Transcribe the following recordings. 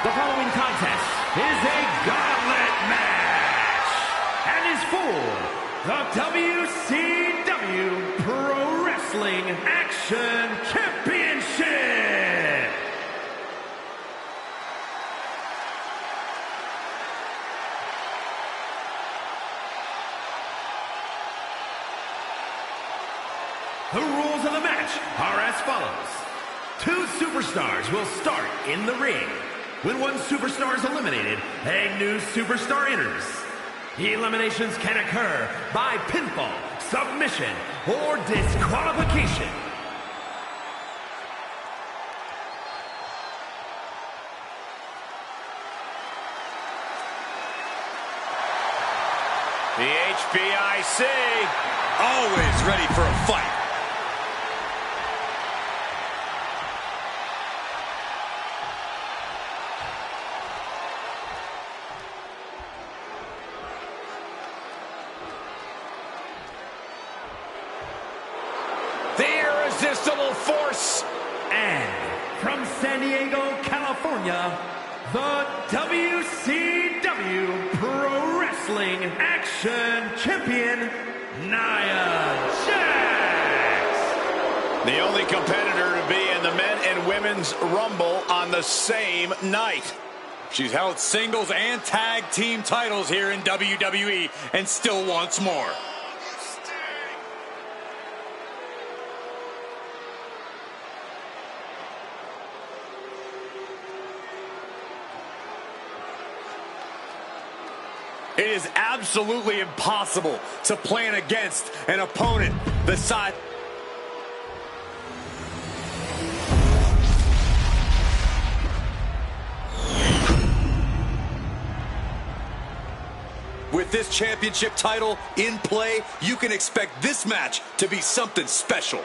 The following contest is a gauntlet match and is for the WCW Pro Wrestling Action Championship. The rules of the match are as follows. 2 superstars will start in the ring. When one superstar is eliminated, a new superstar enters. Eliminations can occur by pinfall, submission, or disqualification. The HBIC, always ready for a fight. The irresistible force. And from San Diego, California, the WCW Pro Wrestling Action Champion, Nia Jax. The only competitor to be in the men and women's Rumble on the same night. She's held singles and tag team titles here in WWE and still wants more. It is absolutely impossible to plan against an opponent the size. With this championship title in play, you can expect this match to be something special.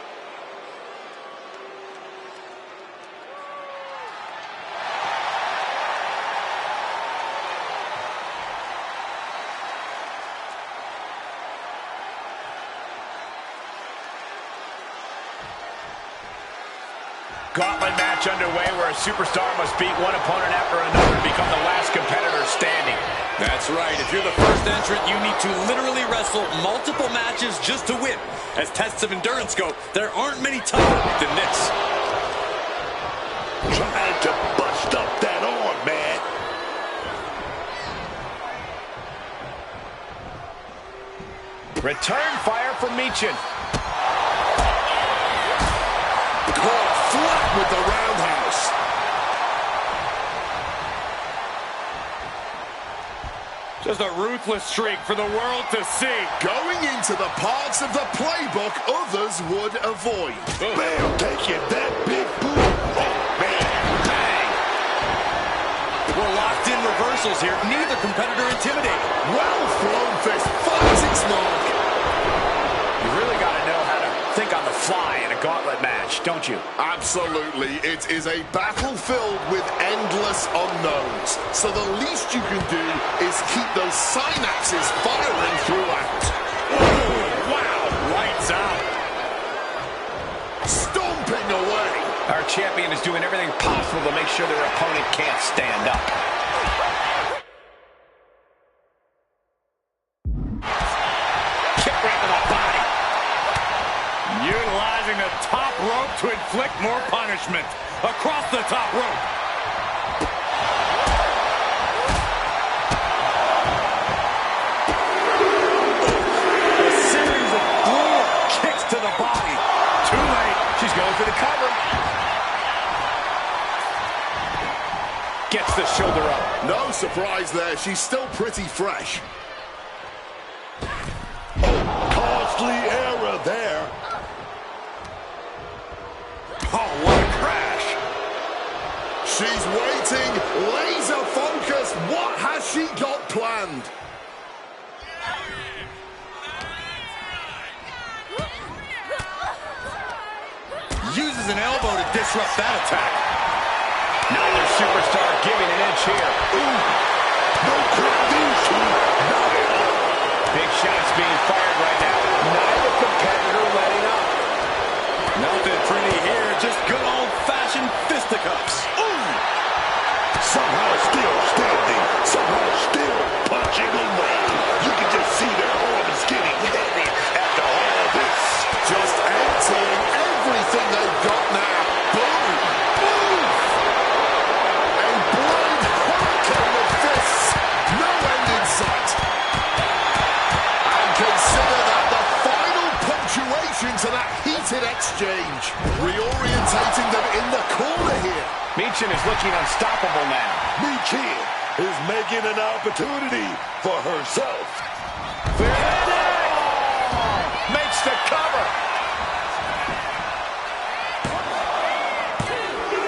Gauntlet match underway where a superstar must beat one opponent after another to become the last competitor standing. That's right. If you're the first entrant, you need to literally wrestle multiple matches just to win. As tests of endurance go, there aren't many tougher than this. Trying to bust up that arm, man. Return fire from Meechin. Caught flat with the roundhouse. Just a ruthless streak for the world to see. Going into the parts of the playbook others would avoid. Bam, take you that big boot. Oh, man. Bang. We're locked in reversals here. Neither competitor intimidated. Well thrown fist finds its mark. You really got to know how to think on the fly in a gauntlet match, don't you? Absolutely. It is a battle filled with endless unknowns. So the least you can do is keep those synapses firing throughout. Oh, wow. Lights out. Stomping away. Our champion is doing everything possible to make sure their opponent can't stand up. Kick right to the body. Utilizing the top rope to inflict more punishment. Across the top rope. A series of brutal kicks to the body. Too late. She's going for the cover. Gets the shoulder up. No surprise there. She's still pretty fresh. Costly error there. Oh, what a crash. She's waiting, laser focused. What has she got planned? Uses an elbow to disrupt that attack. Neither superstar giving an inch here. Ooh, no quick douche. Big shots being fired right now. Neither competitor letting up. Nothing pretty here, just good old-fashioned fisticuffs. Ooh! Somehow reaction to that heated exchange. Reorientating them in the corner here. Michin is looking unstoppable now. Michin is making an opportunity for herself. Makes the cover.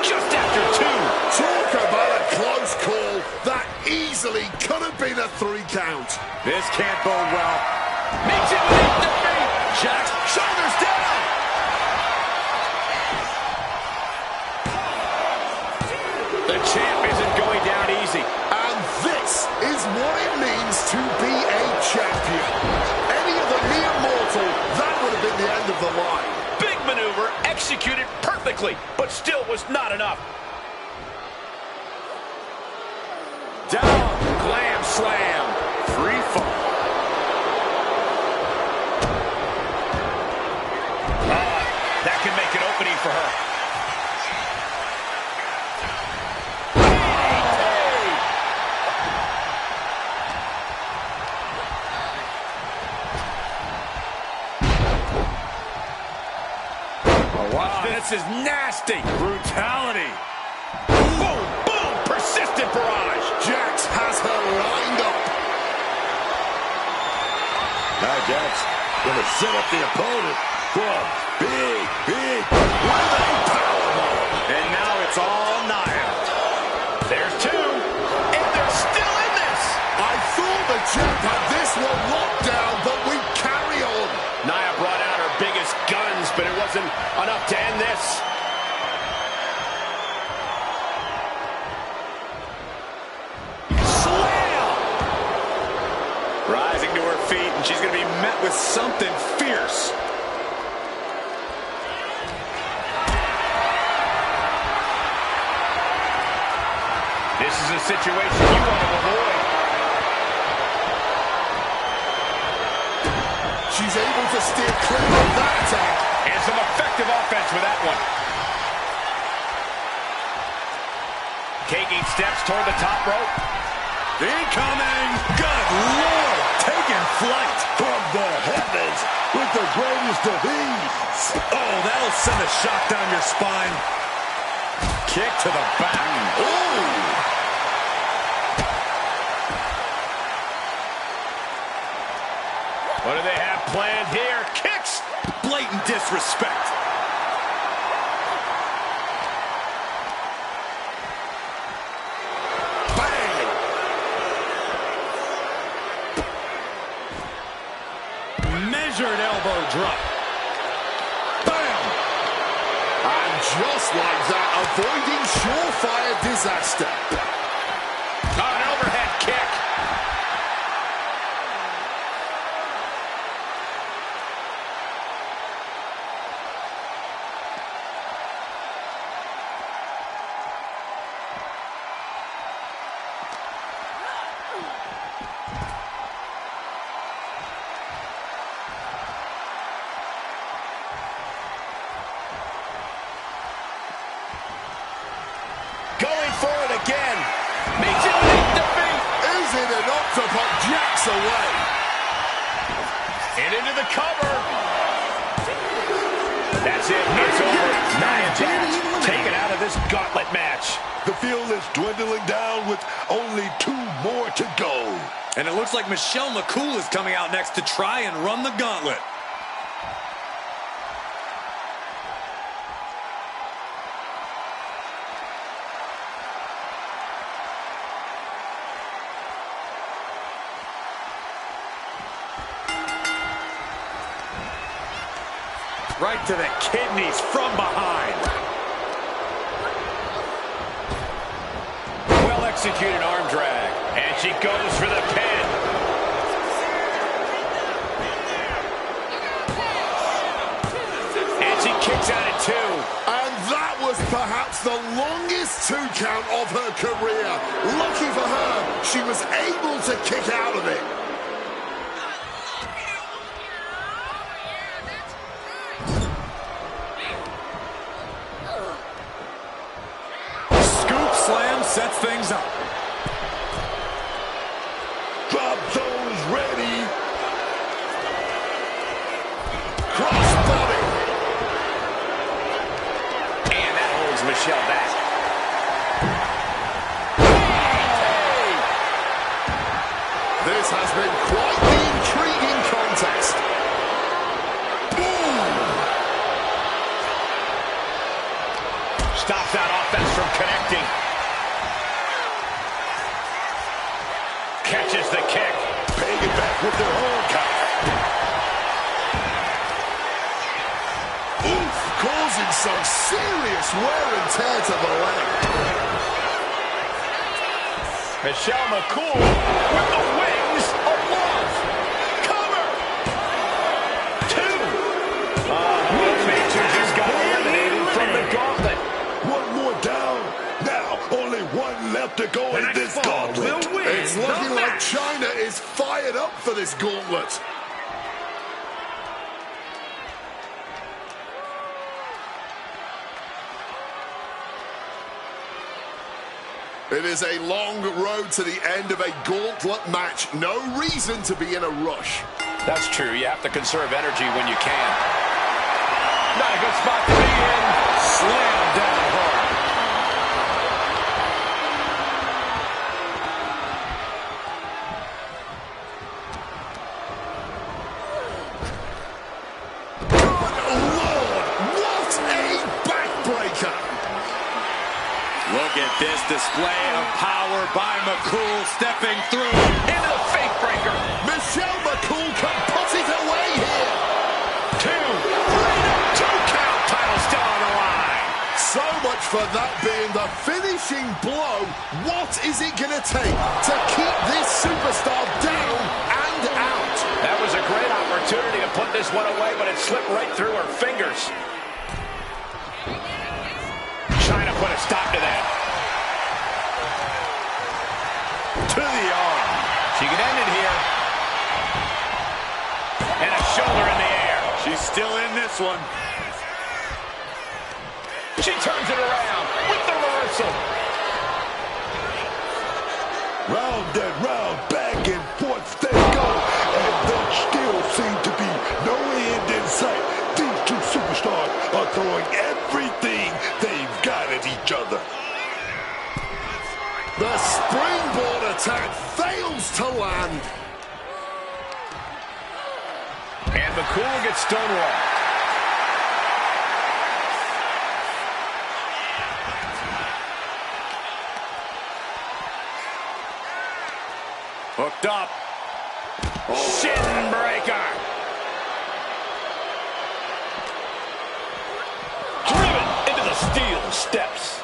Just after 2. Talk about a close call. That easily could have been a 3 count. This can't bode well. Michin with the feet. Jax, shoulders down. The champ isn't going down easy. And this is what it means to be a champion. Any other mere mortal, that would have been the end of the line. Big maneuver, executed perfectly, but still was not enough. Down, glam slam, free fall. That can make an opening for her. This is nasty. Brutality. Boom, boom, persistent barrage. Jax has her lined up. Now Jax gonna set up the opponent for a big running powerbomb. And now it's all Nia. There's 2, and they're still in this. I thought the champ had this one locked down, but we carry on. Nia brought out her biggest guns, but it wasn't enough to end this. Slam! Rising to her feet, and she's going to be met with something fierce. This is a situation you want to avoid. She's able to steer clear of that attack. And some effective offense with that one. Taking steps toward the top rope. Incoming! Good Lord! Taking flight From the heavens with the greatest of ease. Oh, that'll send a shock down your spine. Kick to the back. Ooh! What do they have planned here? Kicks! Blatant disrespect. Bang! Measured elbow drop. Bam! And just like that, avoiding surefire disaster. An overhead kick. Going for it again. Makes it defeat. Is it enough to put Jax away? And into the cover. That's it. It's over. Nia Jax taken out of this gauntlet match. The field is dwindling down with only 2 more to go. And it looks like Michelle McCool is coming out next to try and run the gauntlet. Right to the kidneys from behind. Well-executed arm drag. And she goes for the pin. And she kicks out at 2. And that was perhaps the longest 2 count of her career. Lucky for her, she was able to kick out of it. Slam sets things up. Drop those ready. Crossbody. Michelle back. This has been quite the intriguing contest. Boom! Stops that offense from connecting. Catches the kick. Paying it back with their own counter. Oof! Causing some serious wear and tear to the leg. Michelle McCool with the wings of love. Cover. 2. Major just got eliminated from the gauntlet. One more down. Now, only one left to go in this gauntlet. It's looking like China is fired up for this gauntlet. It is a long road to the end of a gauntlet match. No reason to be in a rush. That's true. You have to conserve energy when you can. Not a good spot to be in. Slam down hard. Good Lord, what a backbreaker. Look at this display of power by McCool stepping through Into the fake breaker. Michelle McCool can put it away here. 2. 2 count. Title still on the line. So much for that being the finishing blow. What is it going to take to keep this superstar down and out? That was a great opportunity to put this one away, but it slipped right through her fingers. Trying to put a stop to that. To the arm. She can end it here. And a shoulder in the air. She's still in this one. She turns it around with the reversal. Round and round, back and forth they go. And there still seem to be no end in sight. These two superstars are throwing everything they've got at each other. The springboard attack fails to land. And McCool gets stonewalled. Hooked up. Shin breaker. Driven into the steel steps.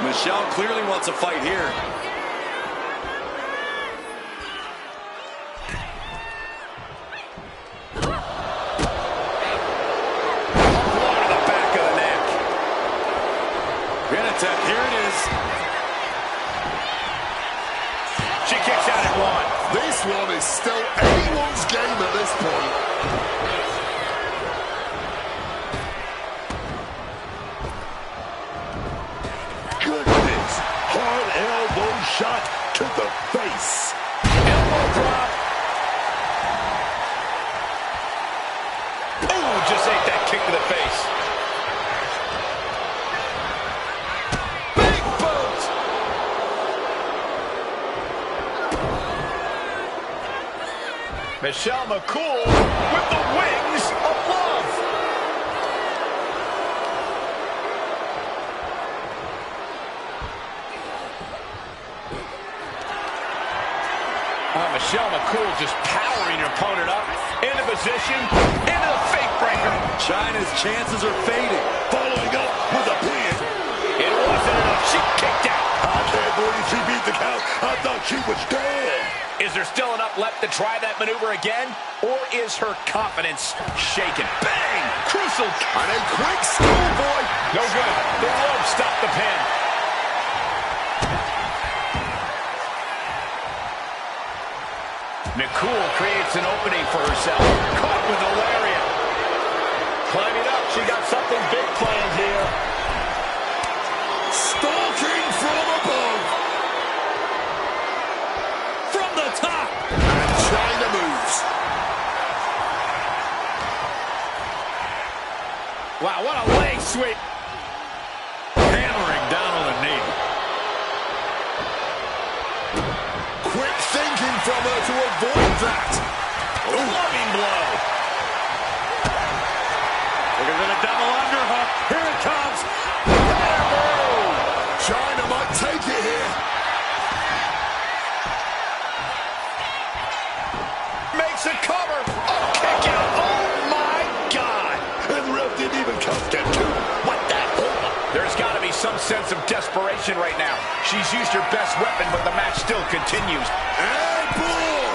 Michelle clearly wants a fight here. Here it is. She kicks out at 1. This one is still anyone's game at this point. Goodness. Hard elbow shot to the face. Elbow drop. Ooh, just ate that kick to the face. Michelle McCool with the wings of love. Michelle McCool just powering her opponent up. Into position, into the fake breaker. China's chances are fading. Following up with a pin. It wasn't enough. She kicked out. I can't believe she beat the count. I thought she was dead. Is there still enough left to try that maneuver again? Or is her confidence shaken? Bang! Crucial. And a quick schoolboy. No good. The rope stopped the pin. McCool creates an opening for herself. Caught with a lariat. Climbing up. She got something big planned here. Stalking from above. From that. Loving blow. Looking for the double underhook. Here it comes. China might take it here. Makes a cover. Oh, kick out. Oh, my God. And the ref didn't even count that too. What the hell? There's got to be some sense of desperation right now. She's used her best weapon, but the match still continues. And boom!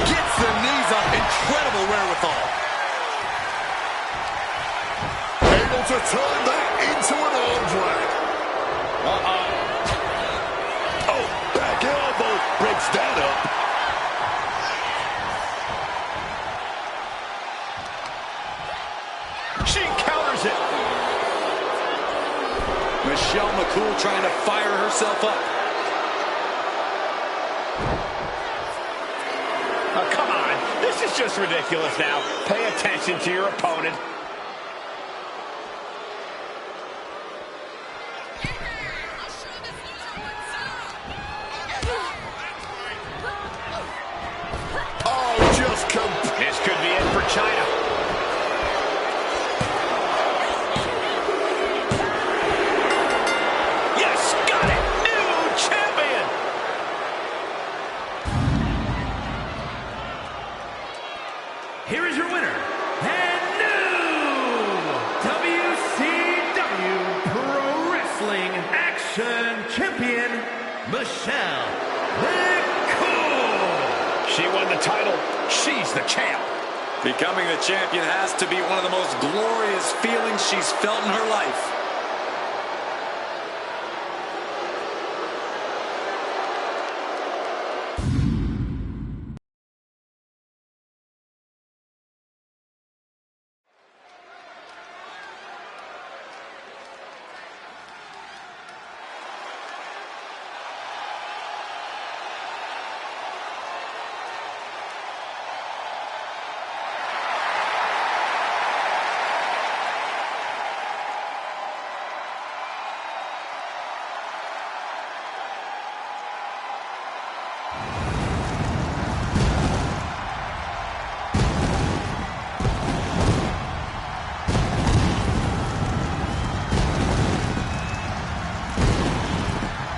Gets the knees up. Incredible wherewithal. Able to turn that into an arm drag. Oh, back elbow breaks that up. She counters it. Michelle McCool trying to fire herself up. Oh, come on. This is just ridiculous now. Pay attention to your opponent. Oh, just This could be it for China. Yes, got it. New champion. Here is your winner, and new WCW Pro Wrestling Action Champion, Michelle McCool. She won the title. She's the champ. Becoming the champion has to be one of the most glorious feelings she's felt in her life.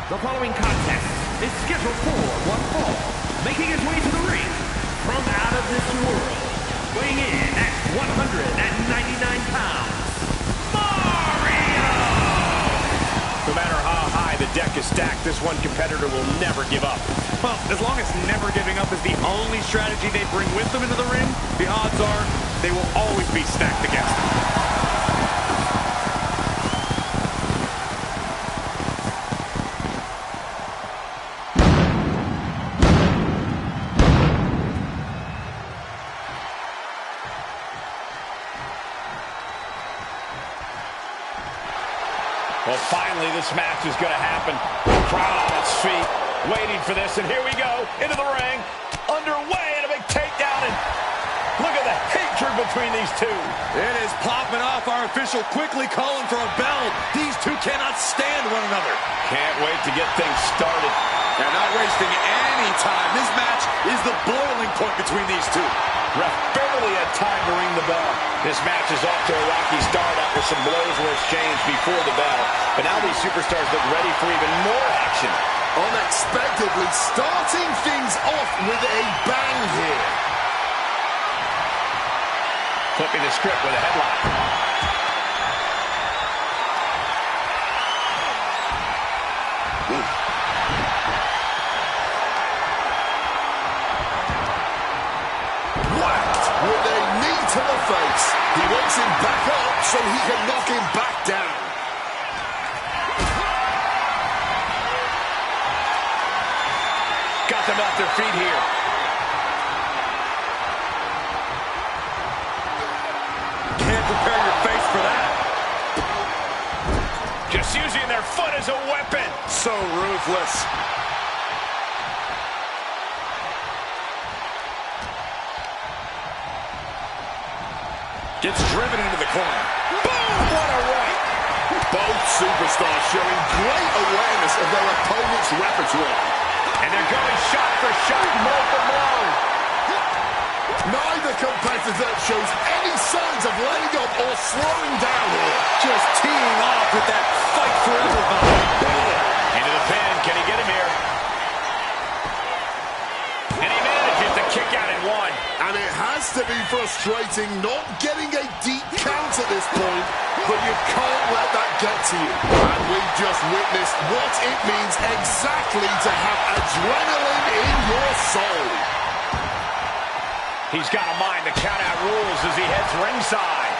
The following contest is scheduled for one fall, making his way to the ring from out of this world, weighing in at 199 pounds, Mario! No matter how high the deck is stacked, this one competitor will never give up. Well, as long as never giving up is the only strategy they bring with them into the ring, the odds are they will always be stacked against them. Well, finally, this match is going to happen. Crowd on its feet, waiting for this, and here we go, into the ring, underway, and a big takedown, and look at the hatred between these two. It is popping off. Our official quickly calling for a bell. These two cannot stand one another. Can't wait to get things started. They're not wasting any time. This match is the boiling point between these two. Ref barely had time to ring the bell. This match is off to a rocky start after some blows were exchanged before the bell. But now these superstars look ready for even more action. unexpectedly starting things off with a bang here. Flipping the script with a headlock. With a knee to the face. He wants him back up so he can knock him back down. Got them off their feet here. Can't prepare your face for that. Just using their foot as a weapon. So ruthless. Gets driven into the corner. Boom! What a right! Both superstars showing great awareness of their opponent's repertoire. And they're going shot for shot, blow for blow. Neither competitor shows any signs of letting up or slowing down here. Just teeing off with that fight forever vibe. Into the pin. Can he get him here? And he manages to kick out at one. And it has to be frustrating not getting a deep count at this point, but you can't let that get to you. And we've just witnessed what it means exactly to have adrenaline in your soul. He's got to mind the count-out rules as he heads ringside.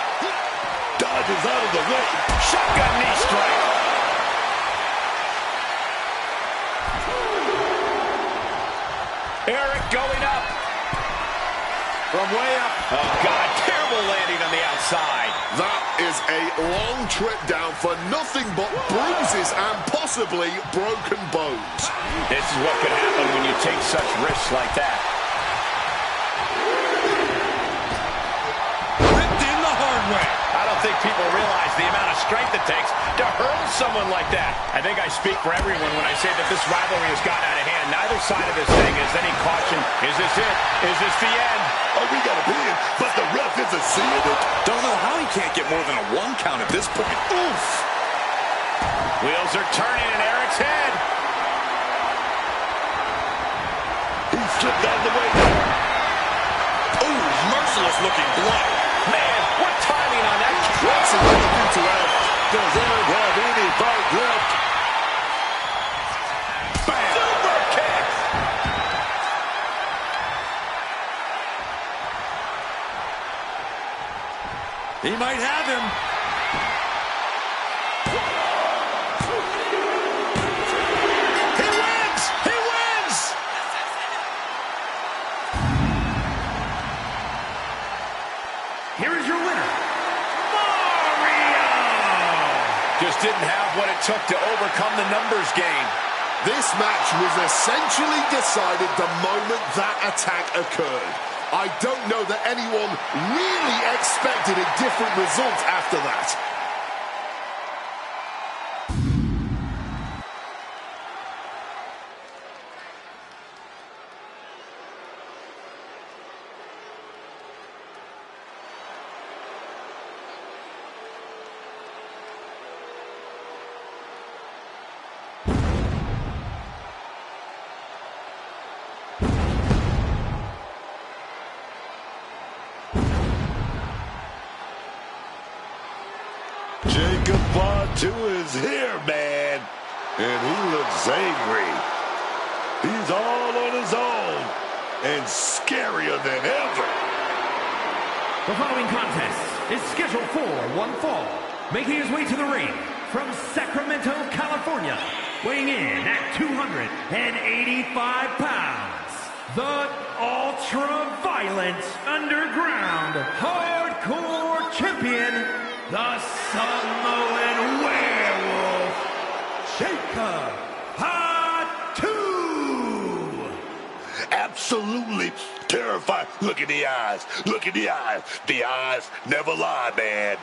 Dodges out of the way. Shotgun knee strike. Eric going up. From way up. Oh, God, terrible landing on the outside. That is a long trip down for nothing but bruises and possibly broken bones. This is what could happen when you take such risks like that. Ripped in the hard way. I don't think people realize the amount of strength it takes to hurl someone like that. I think I speak for everyone when I say that this rivalry has gotten out of hand. Neither side of this thing has any caution. Is this it? Is this the end? Oh, we got a pin, but the ref isn't seeing it. Don't know how he can't get more than a 1 count at this point. Oof. Wheels are turning in Eric's head. He slipped out of the way. Ooh, merciless looking blow. Man, what timing on that kick. What's he going to do to Eric? Does Eric have any fight left? Bam. Super kick. He might have him. He wins. He wins. Here is your winner, Mario! Just didn't have what it took to overcome the numbers game. This match was essentially decided the moment that attack occurred. I don't know that anyone really expected a different result after that. Jacob Fatu is here, man. And he looks angry. He's all on his own and scarier than ever. The following contest is scheduled for one fall. Making his way to the ring from Sacramento, California, weighing in at 285 pounds, the ultra-violent underground hardcore champion, the Samoan werewolf, Jacob Fatu. Absolutely terrified. Look at the eyes. Look at the eyes. The eyes never lie, man.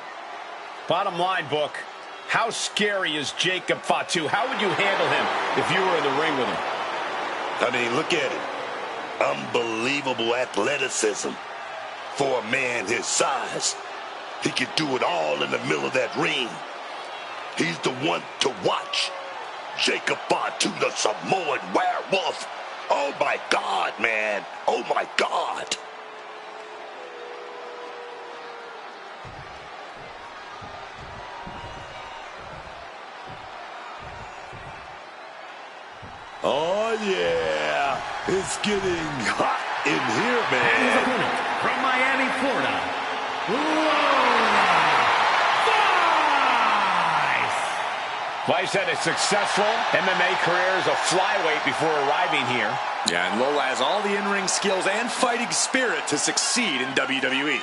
Bottom line, Book, how scary is Jacob Fatu? How would you handle him if you were in the ring with him? I mean, look at him. Unbelievable athleticism for a man his size. He can do it all in the middle of that ring. He's the one to watch. Jacob Fatu, the Samoan werewolf. Oh, my God, man. Oh, my God. Oh, yeah. It's getting hot in here, And his man. opponent from Miami, Florida, Lola Vice had a successful MMA career as a flyweight before arriving here. Yeah, and Lola has all the in-ring skills and fighting spirit to succeed in WWE.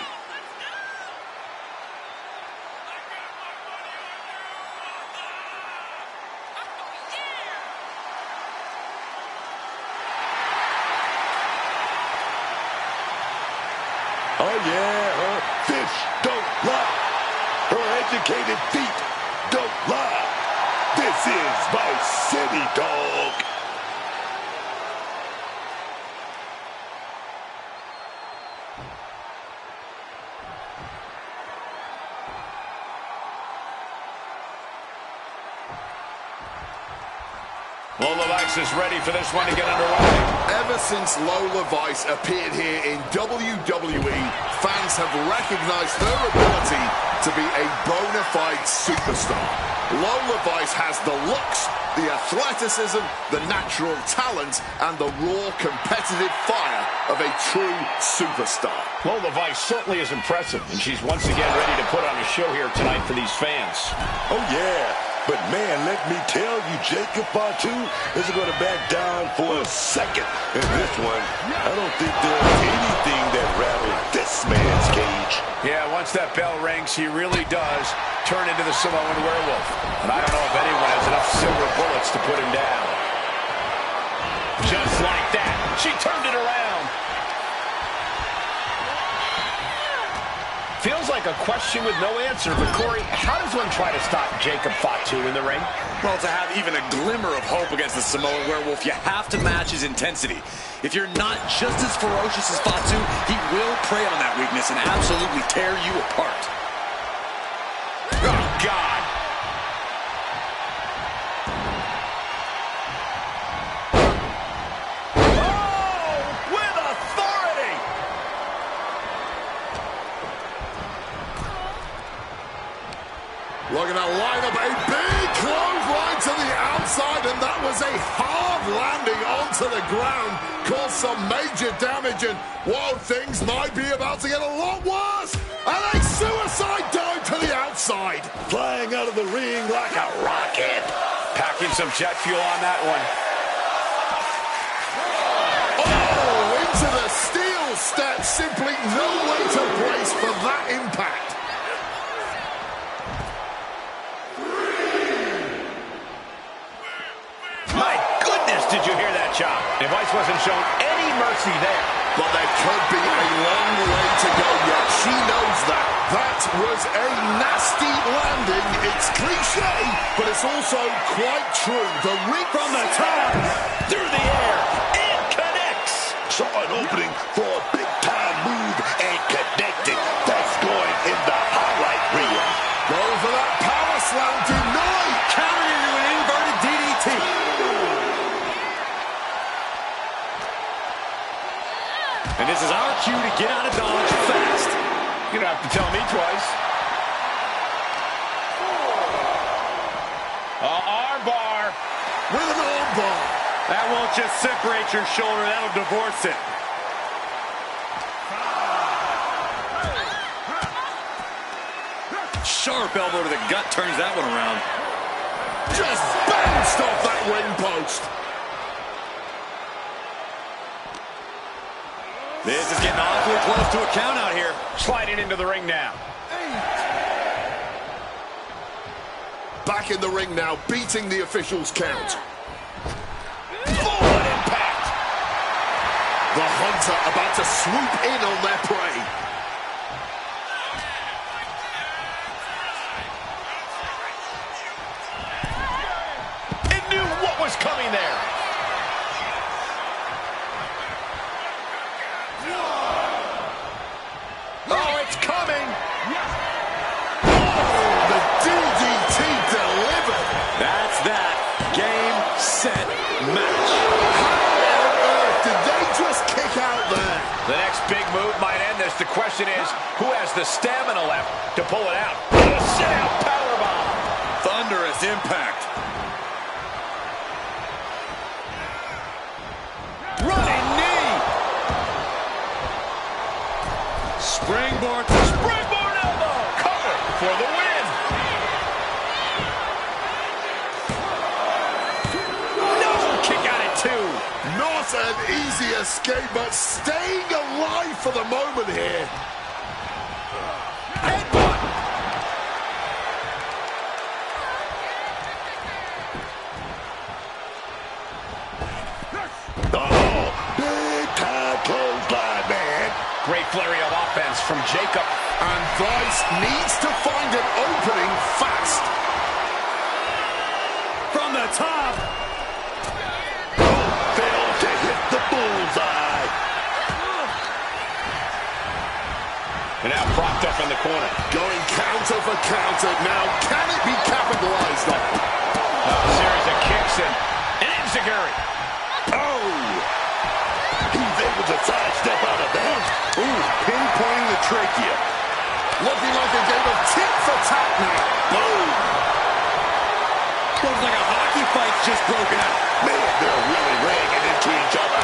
Oh, yeah, her fish don't lie. Her educated feet don't lie. This is Vice City, dog. Lola Vice is ready for this one to get underway. Ever since Lola Vice appeared here in WWE, fans have recognized her ability to be a bona fide superstar. Lola Vice has the looks, the athleticism, the natural talent, and the raw competitive fire of a true superstar. Lola Vice certainly is impressive, and she's once again ready to put on a show here tonight for these fans. Oh, yeah. But, man, let me tell you, Jacob Fatu isn't going to back down for a second in this one. I don't think there's anything that rattles this man's cage. Yeah, once that bell rings, he really does turn into the Samoan werewolf. And I don't know if anyone has enough silver bullets to put him down. Just like that, she turned it around. Feels like a question with no answer, but Corey, how does one try to stop Jacob Fatu in the ring? Well, to have even a glimmer of hope against the Samoan werewolf, you have to match his intensity. If you're not just as ferocious as Fatu, he will prey on that weakness and absolutely tear you apart. Oh, God. Looking to line up a big clothesline to the outside, and that was a hard landing onto the ground. Caused some major damage, and whoa, things might be about to get a lot worse. And a suicide dive to the outside. Flying out of the ring like a rocket. Packing some jet fuel on that one. Oh, into the steel steps. Simply no way to brace for that impact. My goodness, did you hear that chop? And Vice wasn't shown any mercy there. But there could be a long way to go yet. She knows that. That was a nasty landing. It's cliche, but it's also quite true. The ring From the top, through the air, it connects. Saw an opening for a big-time move and connected. That's going in the highlight reel. Going for that power slam denied. Counter into an inverted DDT. And this is our cue to get out of Dodge fast. You don't have to tell me twice. Arm bar. With an arm bar. That won't just separate your shoulder, that'll divorce it. Sharp elbow to the gut turns that one around. Just bounced off that ring post. This is getting awfully close to a count out here. Sliding into the ring now. Back in the ring now, beating the official's count. Forward impact. The Hunter about to swoop in on their prey. It knew what was coming there. Oh, it's coming. Oh, the DDT delivered. That's that. Game, set, match. How on earth did they just kick out there? The next big move might end this. The question is, who has the stamina left to pull it out? A sit-out powerbomb. Thunderous impact. Running knee. Springboard. Springboard elbow. Cover for the win. No, kick out at two. Not an easy escape, but staying alive for the moment here. Headbutt. Oh, big-time clothesline, man. Great flurry of offense from Jacob. And Vice needs to find an opening fast. From the top. Failed to hit the bullseye. And now propped up in the corner. Going counter for counter. Now, can it be capitalized on? A series of kicks and And enziguri. Oh! He's able to sidestep out of that. Ooh, pinpointing the trachea. Looking like a game of tit for tat now. Boom. Looks like a hockey fight's just broken out. Man, they're really laying it into each other.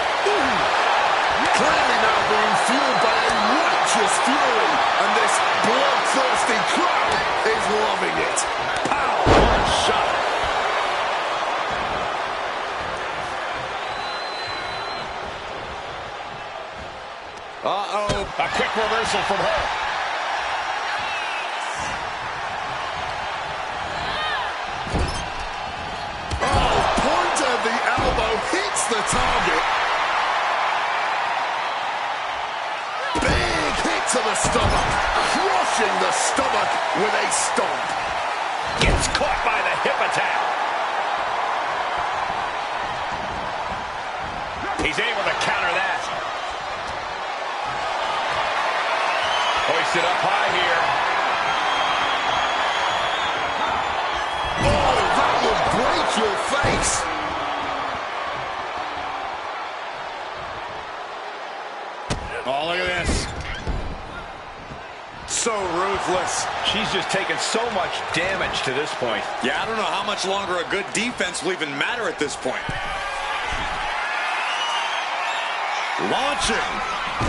Clearly now being fueled by a righteous fury. And this bloodthirsty crowd is loving it. Pow! One shot. Uh-oh. A quick reversal from her. Oh, point of the elbow hits the target. Big hit to the stomach. Crushing the stomach with a stomp. Gets caught by the hip attack. He's able to counter that. Hoisted up high here. Oh, that would break your face. Oh, look at this. So ruthless. She's just taken so much damage to this point. Yeah, I don't know how much longer a good defense will even matter at this point. Launching.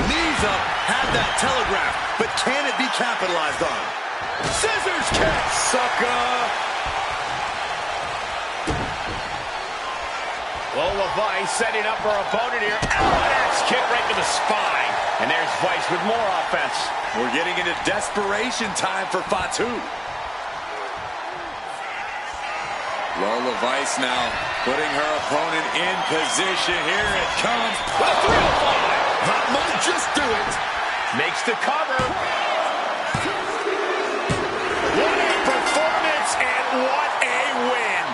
Knees up. Had that telegraph. But can it be capitalized on? Scissors kick, sucker. Lola Vice setting up her opponent here. An axe kick right to the spine. And there's Vice with more offense. We're getting into desperation time for Fatu. Lola Vice now putting her opponent in position. Here it comes. A 305. That might just do it. Makes the cover. What a performance and what a win.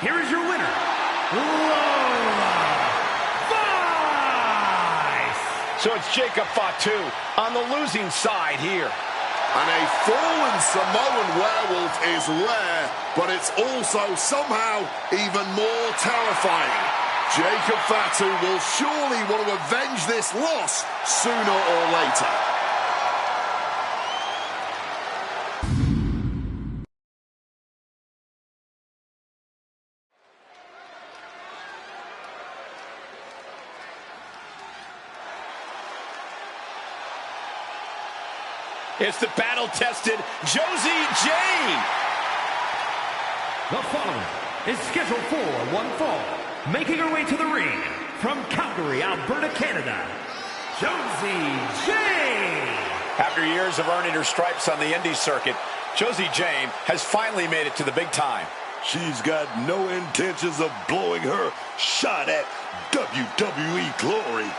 Here is your winner, Lola Vice. So it's Jacob Fatu on the losing side here. And a fallen Samoan werewolf is rare, but it's also somehow even more terrifying. Jacob Fatu will surely want to avenge this loss sooner or later. It's the battle-tested Josie Jane. The following is scheduled for one fall. Making her way to the ring from Calgary, Alberta, Canada, Josie Jane. After years of earning her stripes on the indie circuit, Josie Jane has finally made it to the big time. She's got no intentions of blowing her shot at WWE glory.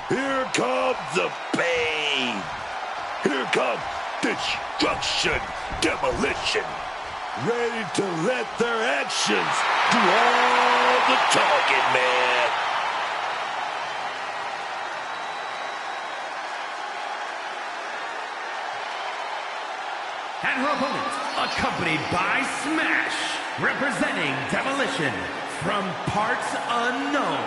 Here comes the pain. Here comes destruction, demolition. Ready to let their actions do all the talking, man. And her opponent, accompanied by Smash, representing Demolition from parts unknown.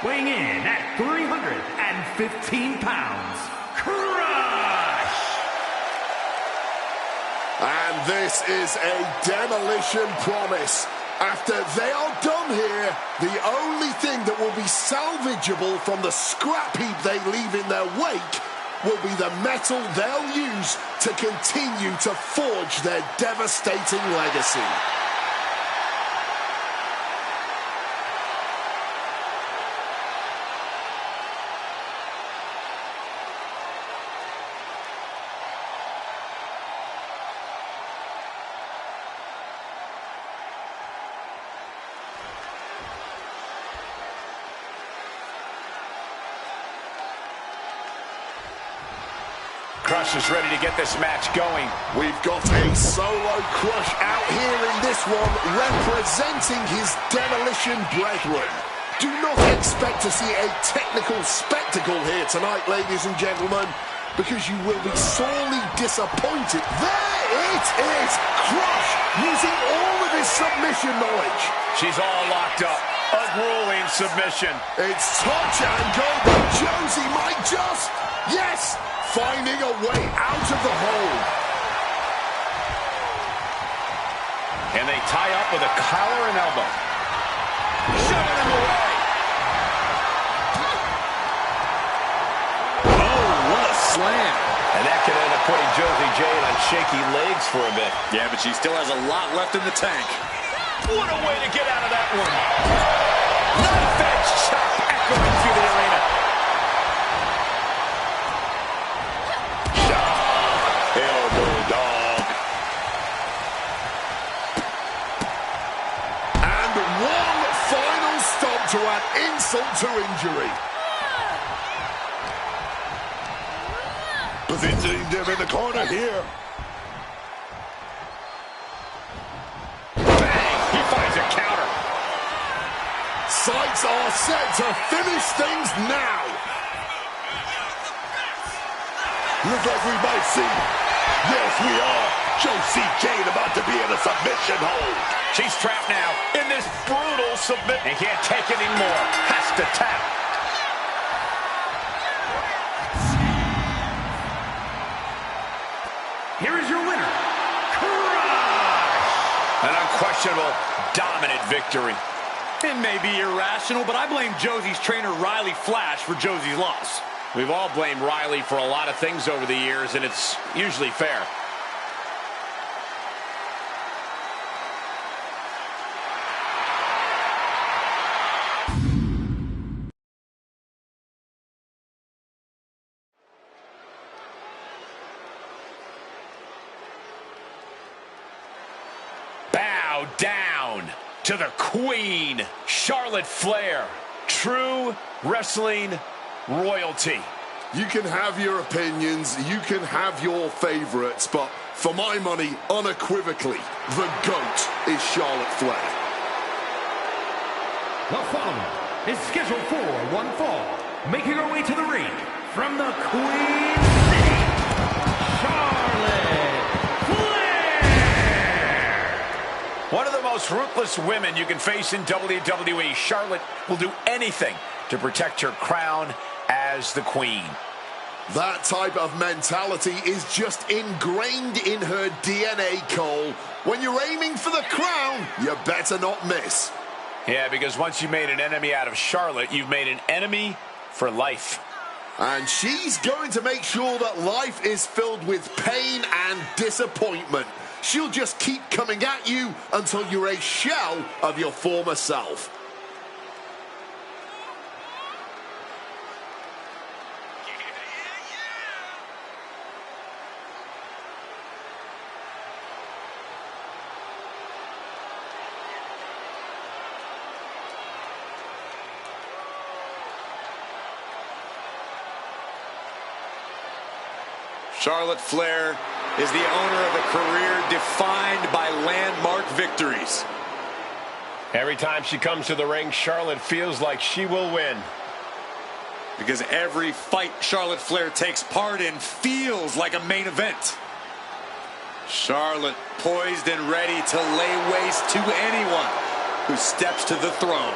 Weighing in at 315 pounds, Crush! And this is a Demolition promise. After they are done here, the only thing that will be salvageable from the scrap heap they leave in their wake will be the metal they'll use to continue to forge their devastating legacy. Crush is ready to get this match going. We've got a solo Crush out here in this one, representing his demolition brethren. Do not expect to see a technical spectacle here tonight, ladies and gentlemen, because you will be sorely disappointed. There it is! Crush using all of his submission knowledge. She's all locked up. A grueling submission. It's touch and go, but Josie might just, yes, finding a way out of the hole. And they tie up with a collar and elbow. Shoving him away. Slam. And that could end up putting Josie Jane on shaky legs for a bit. Yeah, but she still has a lot left in the tank. What a way to get out of that one. Knife edge chop echoing through the arena. Elbow dog. And one final stop to add insult to injury. Positioning them in the corner here. Bang! He finds a counter. Sights are set to finish things now. Looks like we might see. Yes, we are. Josie Jane about to be in a submission hold. She's trapped now in this brutal submission. And can't take it anymore. Has to tap. Here is your winner, Crush! An unquestionable, dominant victory. It may be irrational, but I blame Josie's trainer, Riley Flash, for Josie's loss. We've all blamed Riley for a lot of things over the years, and it's usually fair. Bow down to the Queen, Charlotte Flair. True wrestling royalty. You can have your opinions, you can have your favorites, but for my money, unequivocally, the GOAT is Charlotte Flair. The following is scheduled for one fall, making her way to the ring from the Queen City, Charlotte Flair! One of the most ruthless women you can face in WWE, Charlotte will do anything to protect her crown as the Queen. That type of mentality is just ingrained in her DNA, Cole. When you're aiming for the crown, you better not miss. Yeah, because once you made an enemy out of Charlotte, you've made an enemy for life. And she's going to make sure that life is filled with pain and disappointment. She'll just keep coming at you until you're a shell of your former self. Charlotte Flair is the owner of a career defined by landmark victories. Every time she comes to the ring, Charlotte feels like she will win. Because every fight Charlotte Flair takes part in feels like a main event. Charlotte poised and ready to lay waste to anyone who steps to the throne.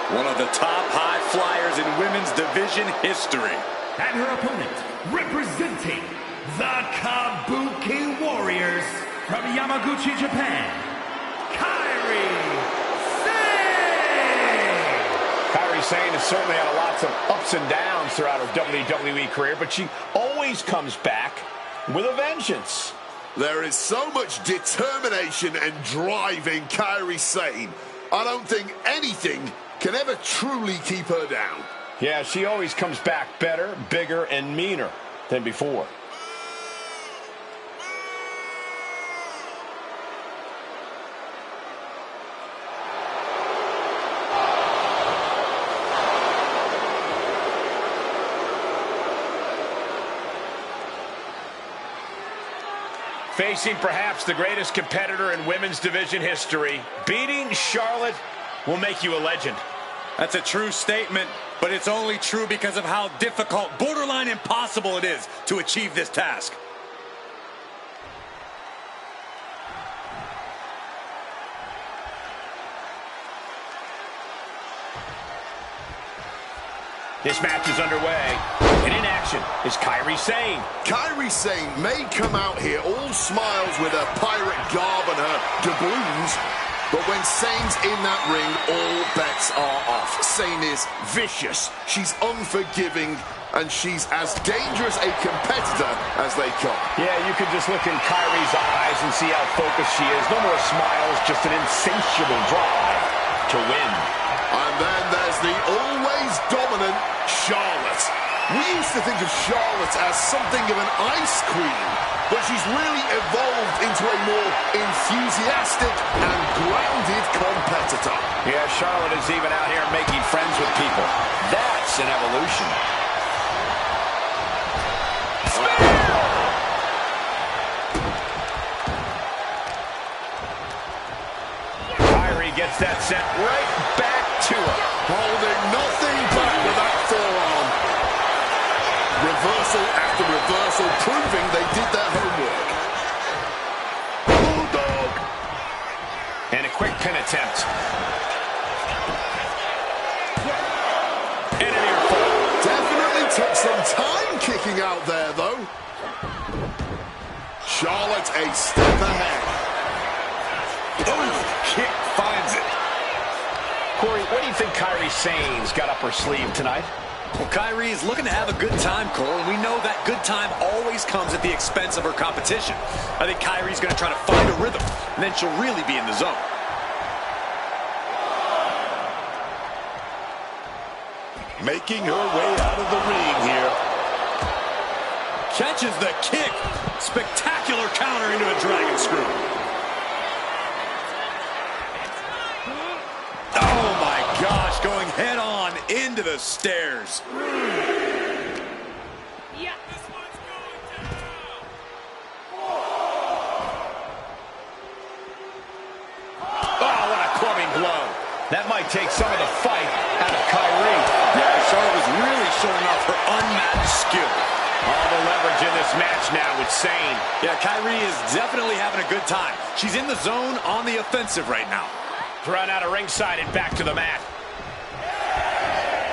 One of the top high flyers in women's division history. And her opponent, representing the Kabuki Warriors from Yamaguchi, Japan, Kairi Sane! Kairi Sane has certainly had lots of ups and downs throughout her WWE career, but she always comes back with a vengeance. There is so much determination and drive in Kairi Sane. I don't think anything can ever truly keep her down. Yeah, she always comes back better, bigger, and meaner than before. Facing perhaps the greatest competitor in women's division history, beating Charlotte will make you a legend. That's a true statement, but it's only true because of how difficult, borderline impossible it is to achieve this task. This match is underway, and in action is Kairi Sane. Kairi Sane may come out here all smiles with her pirate garb and her doubloons, but when Sane's in that ring, all bets are off. Sane is vicious, she's unforgiving, and she's as dangerous a competitor as they come. Yeah, you can just look in Kairi's eyes and see how focused she is. No more smiles, just an insatiable drive to win. And then there's the always dominant Charlotte. We used to think of Charlotte as something of an ice queen, but she's really evolved into a more enthusiastic and grounded competitor. Yeah, Charlotte is even out here making friends with people. That's an evolution. Kairi gets that set right back to her. Holding nothing back with that forearm. Reversal after reversal, proving they did their homework. Bulldog. And a quick pin attempt. And a near fall. Definitely took some time kicking out there, though. Charlotte a step ahead. Oh, kick finds it. Corey, what do you think Kairi Sane's got up her sleeve tonight? Well, Kairi is looking to have a good time, Cole, and we know that good time always comes at the expense of her competition. I think Kairi's going to try to find a rhythm, and then she'll really be in the zone. Making her way out of the ring here. Catches the kick. Spectacular counter into a dragon screw. Oh, my gosh, going head on into the stairs. Yeah. Oh, what a clubbing blow. That might take some of the fight out of Kairi. Yeah, Charlotte was really showing off her unmatched skill. All the leverage in this match now with Sane. Yeah, Kairi is definitely having a good time. She's in the zone on the offensive right now. Thrown out of ringside and back to the mat.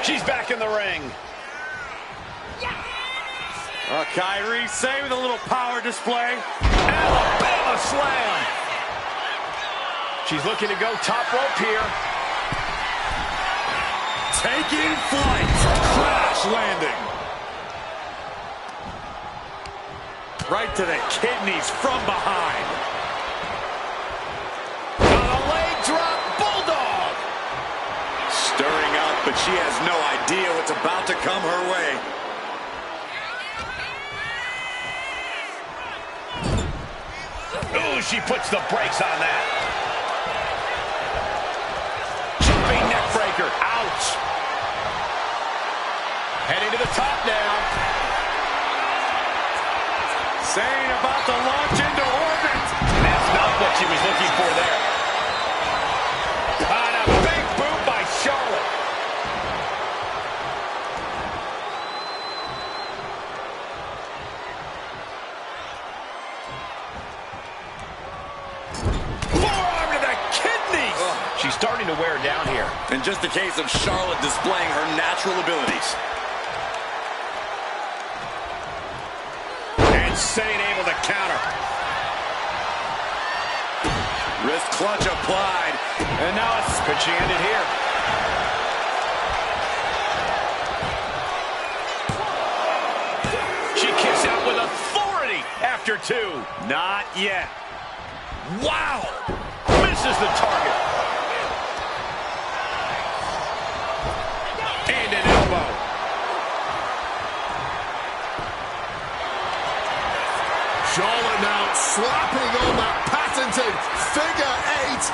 She's back in the ring. Kairi Sane with a little power display. Alabama slam. She's looking to go top rope here. Taking flight. Crash landing. Right to the kidneys from behind. On a leg drop, bulldog. Stirring up, but she has no idea what's about to come her way. Ooh, she puts the brakes on that. Jumping neck breaker. Ouch. Heading to the top now. Sane about to launch into orbit. That's not what she was looking for there. And a big boot by Charlotte. Forearm to the kidneys. She's starting to wear down here. In just a case of Charlotte displaying her natural abilities. Sane able to counter. Wrist clutch applied. And now it's... Could she end it here? after two. Not yet. Wow! Misses the target. And an elbow. Charlotte now slapping on that patented figure eight,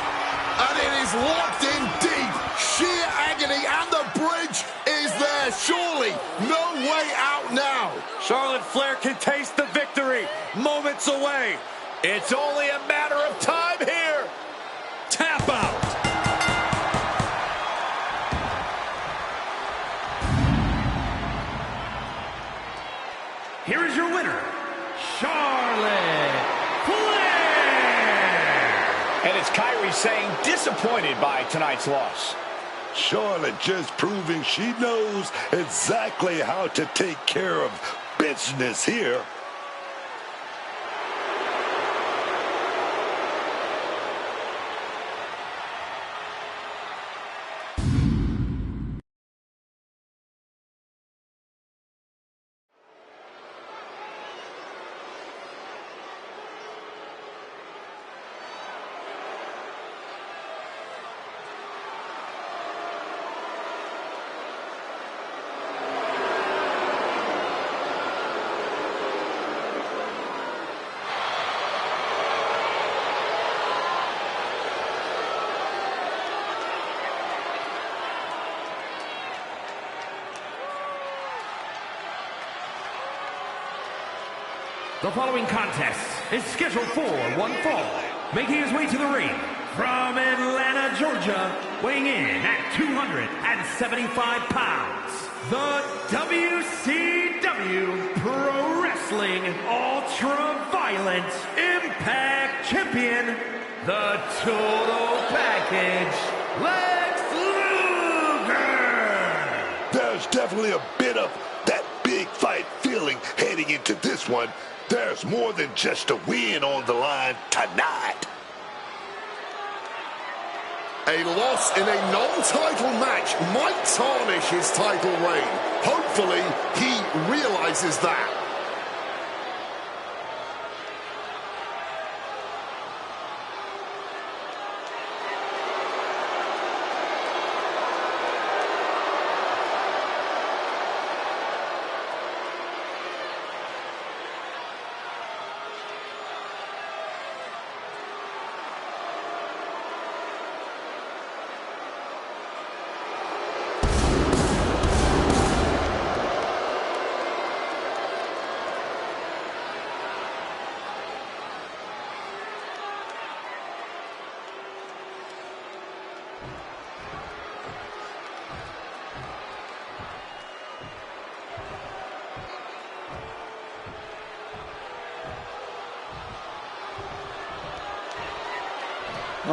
and it is locked in deep. Sheer agony, and the bridge is there. Surely no way out now. Charlotte Flair can taste the victory. Moments away. It's only a matter of time here. Tap out. Here is your winner, Charlotte Flair. And it's Kyrie saying disappointed by tonight's loss. Charlotte just proving she knows exactly how to take care of business here. The following contest is scheduled for one fall. Making his way to the ring from Atlanta, Georgia, weighing in at 275 pounds, the WCW Pro Wrestling Ultra-Violent Impact Champion, the Total Package, Lex Luger! There's definitely a bit of that big fight feeling heading into this one. There's more than just a win on the line tonight. A loss in a non-title match might tarnish his title reign. Hopefully, he realizes that.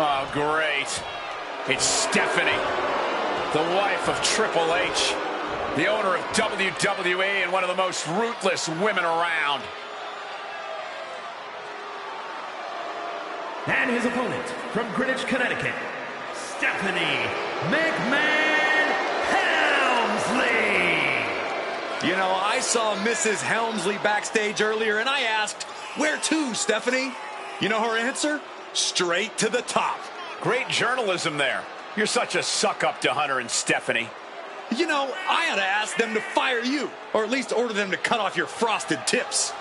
Oh, great. It's Stephanie, the wife of Triple H, the owner of WWE and one of the most ruthless women around. And his opponent from Greenwich, Connecticut, Stephanie McMahon Helmsley. You know, I saw Mrs. Helmsley backstage earlier, and I asked, where to, Stephanie? You know her answer? Straight to the top. Great journalism there. You're such a suck-up to Hunter and Stephanie. You know, I ought to ask them to fire you, or at least order them to cut off your frosted tips.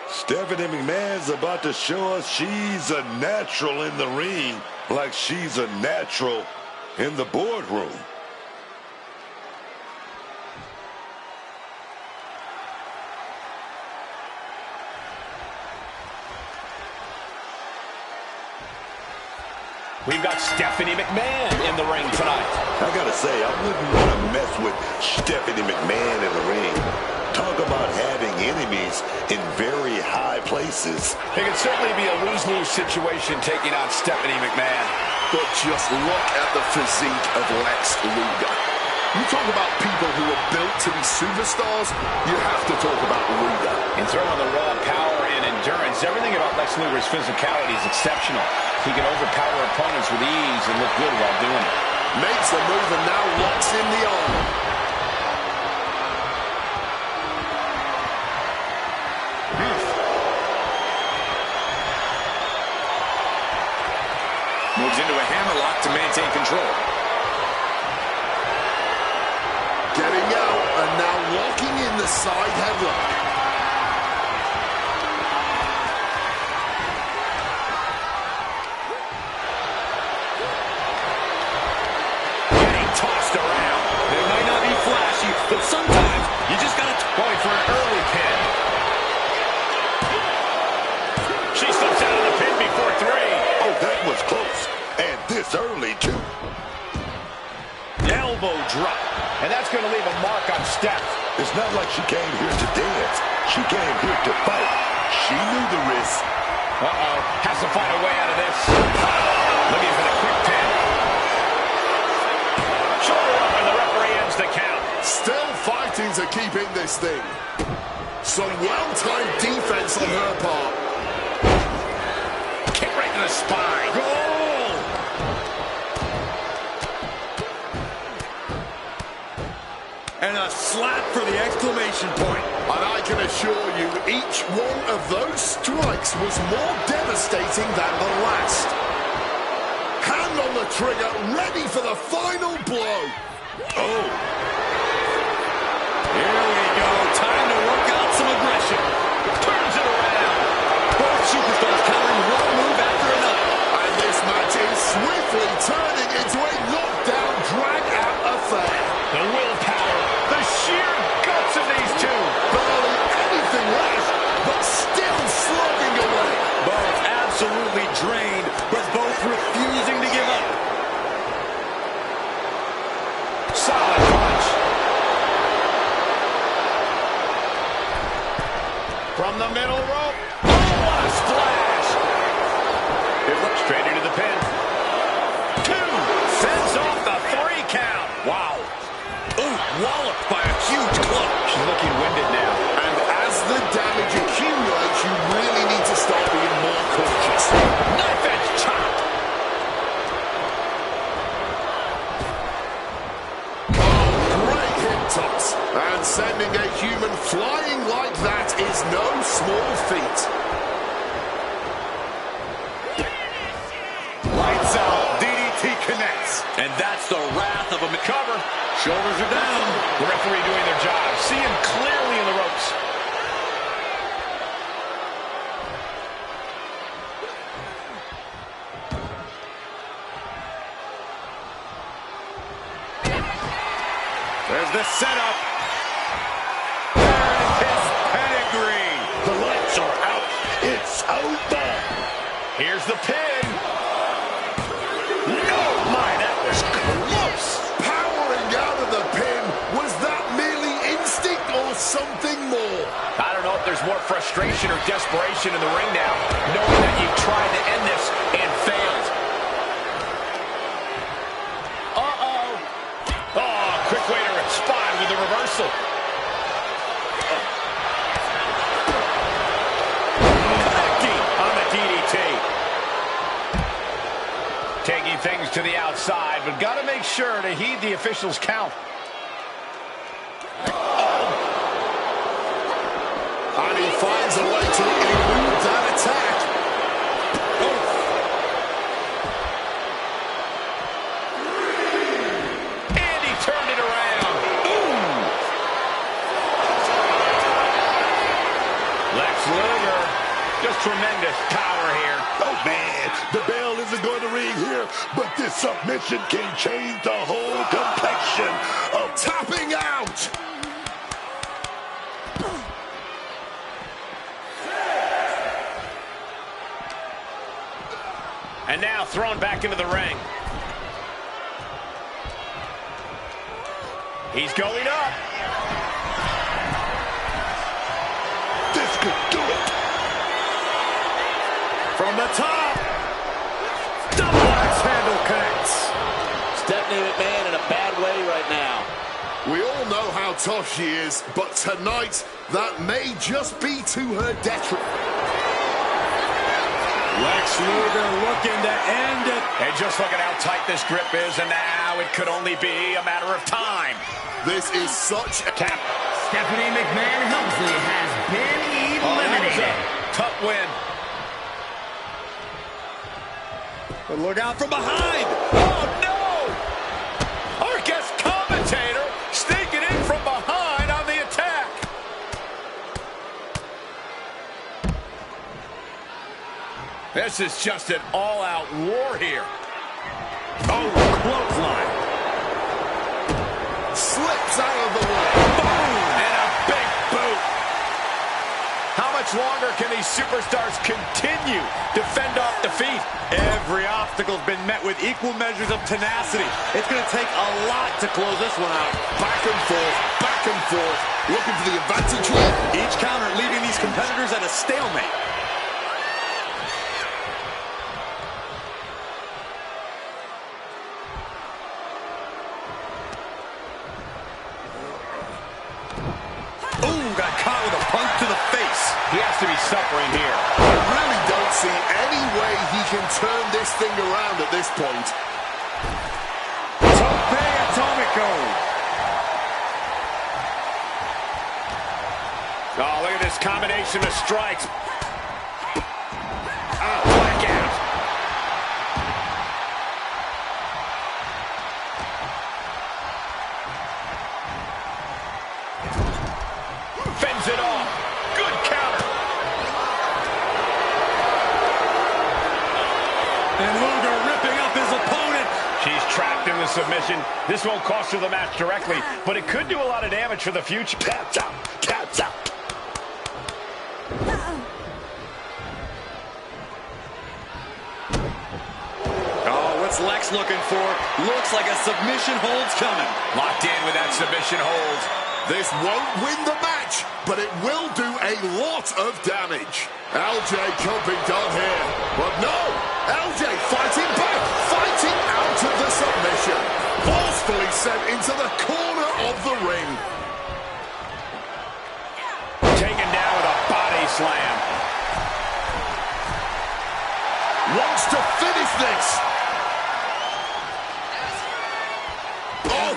Stephanie McMahon's about to show us she's a natural in the ring, like she's a natural in the boardroom. We've got Stephanie McMahon in the ring tonight. I gotta say, I wouldn't want to mess with Stephanie McMahon in the ring. Talk about having enemies in very high places. It could certainly be a lose-lose situation taking on Stephanie McMahon. But just look at the physique of Lex Luger. You talk about people who are built to be superstars, you have to talk about Luger. And throwing the raw power and endurance, everything about Lex Luger's physicality is exceptional. He can overpower opponents with ease and look good while doing it. Makes the move and now locks in the arm. Moves into a hammerlock to maintain control. Getting out and now locking in the side headlock. Getting tossed around. It might not be flashy, but sometimes you just got to going for an early pin. She slips out of the pin before 3. Oh, that was close. And this early, too. Elbow drop. And that's going to leave a mark on Steph. It's not like she came here to dance. She came here to fight. She knew the risk. Uh-oh. Has to find a way out of this. Looking for the quick pin. Shoulder up, and the referee ends the count. Still fighting to keep in this thing. Some well-timed defense on her part. Kick right to the spine. Goal! And a slap for the exclamation point. And I can assure you, each one of those strikes was more devastating than the last. Hand on the trigger, ready for the final blow. Oh. Here we go. Time to work out some aggression. Turns it around. Both superstars countering one move after another. And this match is swiftly turning into a knockdown, drag-out affair. The willpower, the sheer guts of these two. Barely anything left, but still slugging away. Both absolutely drained, but both refusing to give up. Solid punch. From the middle rope. Oh, what a splash. It looks straight into the pin. 2. Sends off the 3 count. Wow. Ooh, walloped by a huge club. She's looking winded now. And as the damage accumulates, you really need to start being more cautious. Knife edge chop. Oh, great hip toss. And sending a human flying like that is no small feat. Lights out. DDT connects. And that's the wrath of a Cover. Shoulders are down. The referee doing their job. See him clearly in the ropes. There's the setup. There's his pedigree. The lights are out. It's over. Here's the pin. No, my, that was close. Powering out of the pin, was that merely instinct or something more? I don't know if there's more frustration or desperation in the ring now, knowing that you've tried to end this and failed. Uh-oh. Oh, quick way to respond with the reversal. Connecting on the DDT. Taking things to the outside, but got to make sure to heed the official's count. And he finds a way to elude that attack. And he turned it around. Ooh. Lex Luger. Just tremendous power here. Oh, man. The bell isn't going to ring here, but this submission can change the whole complexion of Tapping out. And now thrown back into the ring. He's going up. this could do it. From the top. Double axe handle connects. Stephanie McMahon in a bad way right now. We all know how tough she is, but tonight, that may just be to her detriment. Lex Luger looking to end it. And just look at how tight this grip is, and now it could only be a matter of time. This is such a... Tap. Stephanie McMahon Helmsley has been Oh, that was eliminated. a tough win. But look out from behind. Oh, no! Our guest commentator sneaking in from behind on the attack. This is just an all-out war here. Oh, clothesline. Slips out of the way. Boom! And a big boot. How much longer can these superstars continue to fend off defeat? Every obstacle's been met with equal measures of tenacity. It's going to take a lot to close this one out. Back and forth, looking for the advantage here. Each counter leaving these competitors at a stalemate. Got caught with a punch to the face. He has to be suffering here. I really don't see any way he can turn this thing around at this point. Tope Atomico. Oh, look at this combination of strikes. Blackout. Fends it off. Good counter. And Luger ripping up his opponent. She's trapped in the submission. This won't cost her the match directly, but it could do a lot of damage for the future. Cat's out. Cat's out. Oh, what's Lex looking for? Looks like a submission hold's coming. Locked in with that submission hold. This won't win the match, but it will do a lot of damage. LJ jumping down here. But no, LJ fighting back, fighting out of the submission. Forcefully sent into the corner of the ring. Taken down with a body slam. Wants to finish this. Oh!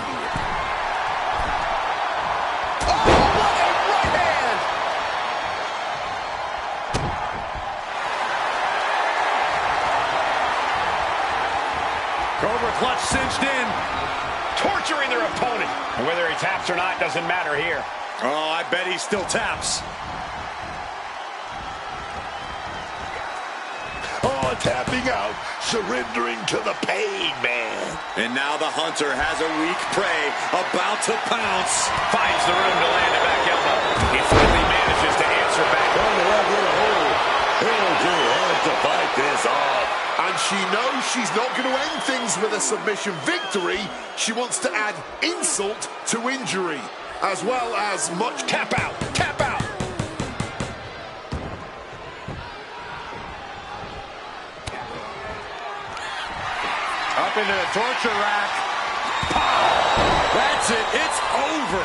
Cobra clutch cinched in. Torturing their opponent. And whether he taps or not doesn't matter here. Oh, I bet he still taps. Oh, tapping out, surrendering to the pain, man. And now the Hunter has a weak prey about to pounce. Finds the room to land a back elbow. He finally manages to answer back. LJ has to fight this off. And she knows she's not going to end things with a submission victory. She wants to add insult to injury, as well as much Tap out. Tap out. Up into the torture rack. Pow! That's it. It's over.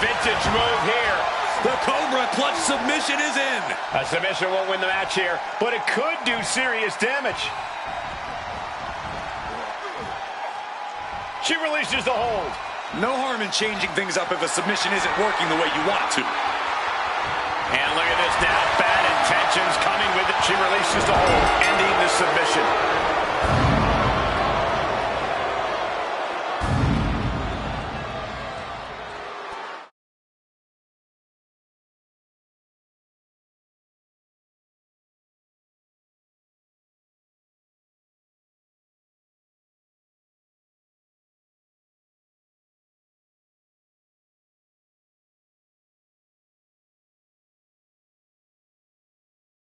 Vintage move here. The Cobra clutch submission is in. A submission won't win the match here, but it could do serious damage. She releases the hold. No harm in changing things up if a submission isn't working the way you want it to. And look at this now. Bad intentions coming with it. She releases the hold, ending the submission.